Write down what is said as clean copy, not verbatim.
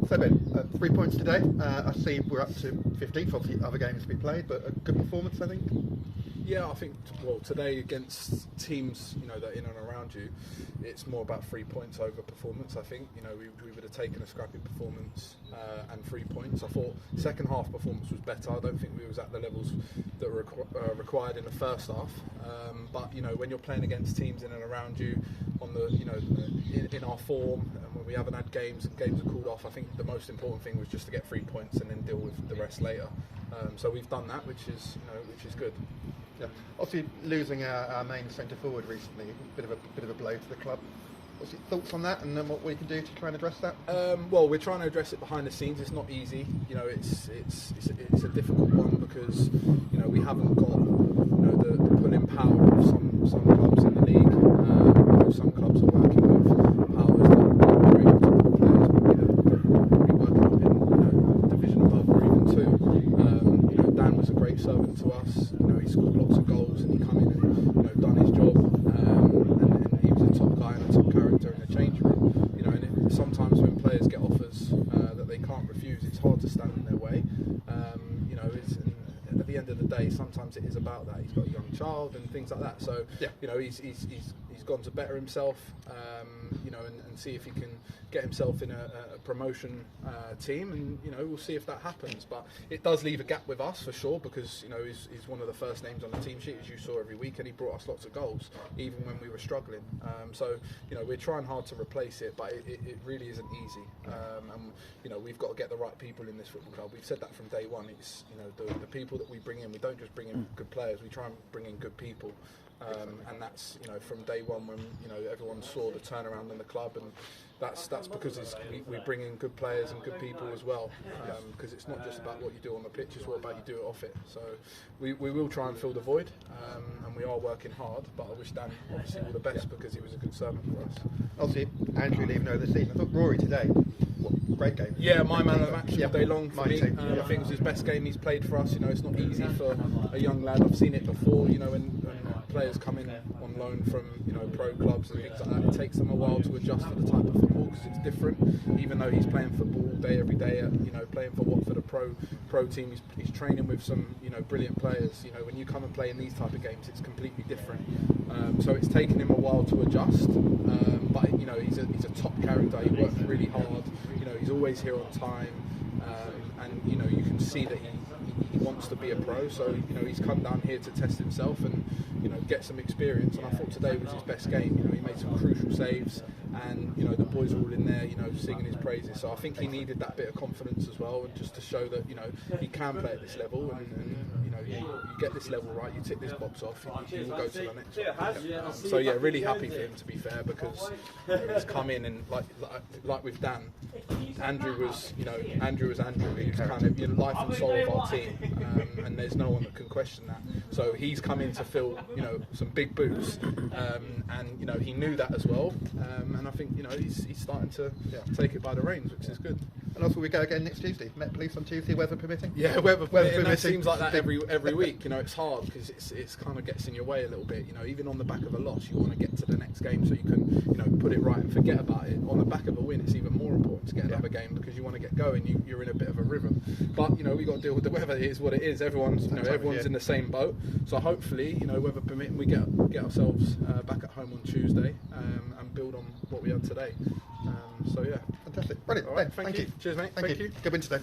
So Ben, 3 points today. I see we're up to 15th. Obviously, other games to be played, but a good performance, I think. Yeah, I think, well, today against teams, that are in and around you, it's more about 3 points over performance, I think. We would have taken a scrappy performance and 3 points. I thought second half performance was better. I don't think we was at the levels that were required in the first half. But, when you're playing against teams in and around you on the, in our form, and when we haven't had games and games are called off, I think the most important thing was just to get 3 points and then deal with the rest later. So we've done that, which is good. Yeah. Obviously, losing our main centre forward recently, a bit of a blow to the club. What's your thoughts on that, and then what we can do to try and address that? Well, we're trying to address it behind the scenes. It's not easy. It's a difficult one because we haven't got the pulling power of some clubs in the league. Some clubs are working with powers that are able to pull players, probably working up in division above or even two. Dan was a great servant to us. He scored lots of goals and he come in and done his job. And he was a top guy and a top character in the change room. And sometimes when players get offers that they can't refuse, it's hard to stand in their way. At the end of the day, sometimes it is about that. He's got a young child and things like that. So yeah. He's gone to better himself, and see if he can get himself in a promotion team, and we'll see if that happens. But it does leave a gap with us for sure, because he's one of the first names on the team sheet, as you saw every week, and he brought us lots of goals even when we were struggling. So we're trying hard to replace it, but it really isn't easy. And we've got to get the right people in this football club. We've said that from day one. It's the people that we bring in. We don't just bring in good players. We try and bring in good people. And that's from day one when everyone saw the turnaround in the club, and that's because we bring in good players and good people as well, because it's not just about what you do on the pitch, it's what about you do it off it. So we will try and fill the void, and we are working hard, but I wish Dan obviously all the best because he was a good servant for us. Obviously Andrew leaving over the season. I thought Rory today, great game. Yeah, my man of the match all day long for me. Too. I think it was his best game he's played for us. It's not easy for a young lad. I've seen it before, when players come in on loan from pro clubs and things like that. It takes them a while to adjust to the type of football because it's different. Even though he's playing football all day, every day, playing for Watford, a pro team, he's training with some brilliant players. When you come and play in these type of games, it's completely different. So it's taken him a while to adjust. But he's a top character. He works really hard. He's always here on time, and you can see that he wants to be a pro. So he's come down here to test himself and get some experience. And I thought today was his best game. He made some crucial saves, and the boys are all in there, singing his praises. So I think he needed that bit of confidence as well, and just to show that he can play at this level, and you get this level right, you tick this box off, you will go to the next one. So yeah, really happy for him, to be fair, because he's come in and like with Dan, Andrew was Andrew. He was kind of life and soul of our team, and there's no one that can question that. So he's come in to fill some big boots, and he knew that as well, and I think he's starting to take it by the reins, which is good. And also we go again next Tuesday. Met Police on Tuesday, weather permitting. Yeah, weather permitting. That seems like that every week. It's hard because it's kind of gets in your way a little bit. Even on the back of a loss, you want to get to the next game so you can put it right and forget about it. On the back of a win, it's even more important to get another game because you want to get going. You're in a bit of a rhythm. But we got to deal with the weather. It is what it is. Everyone's in the same boat. So hopefully, weather permitting, we get ourselves back at home on Tuesday and build on what we had today. So yeah, fantastic, brilliant. All right, Ben, thank you. Cheers, mate. Thank you. Good win today.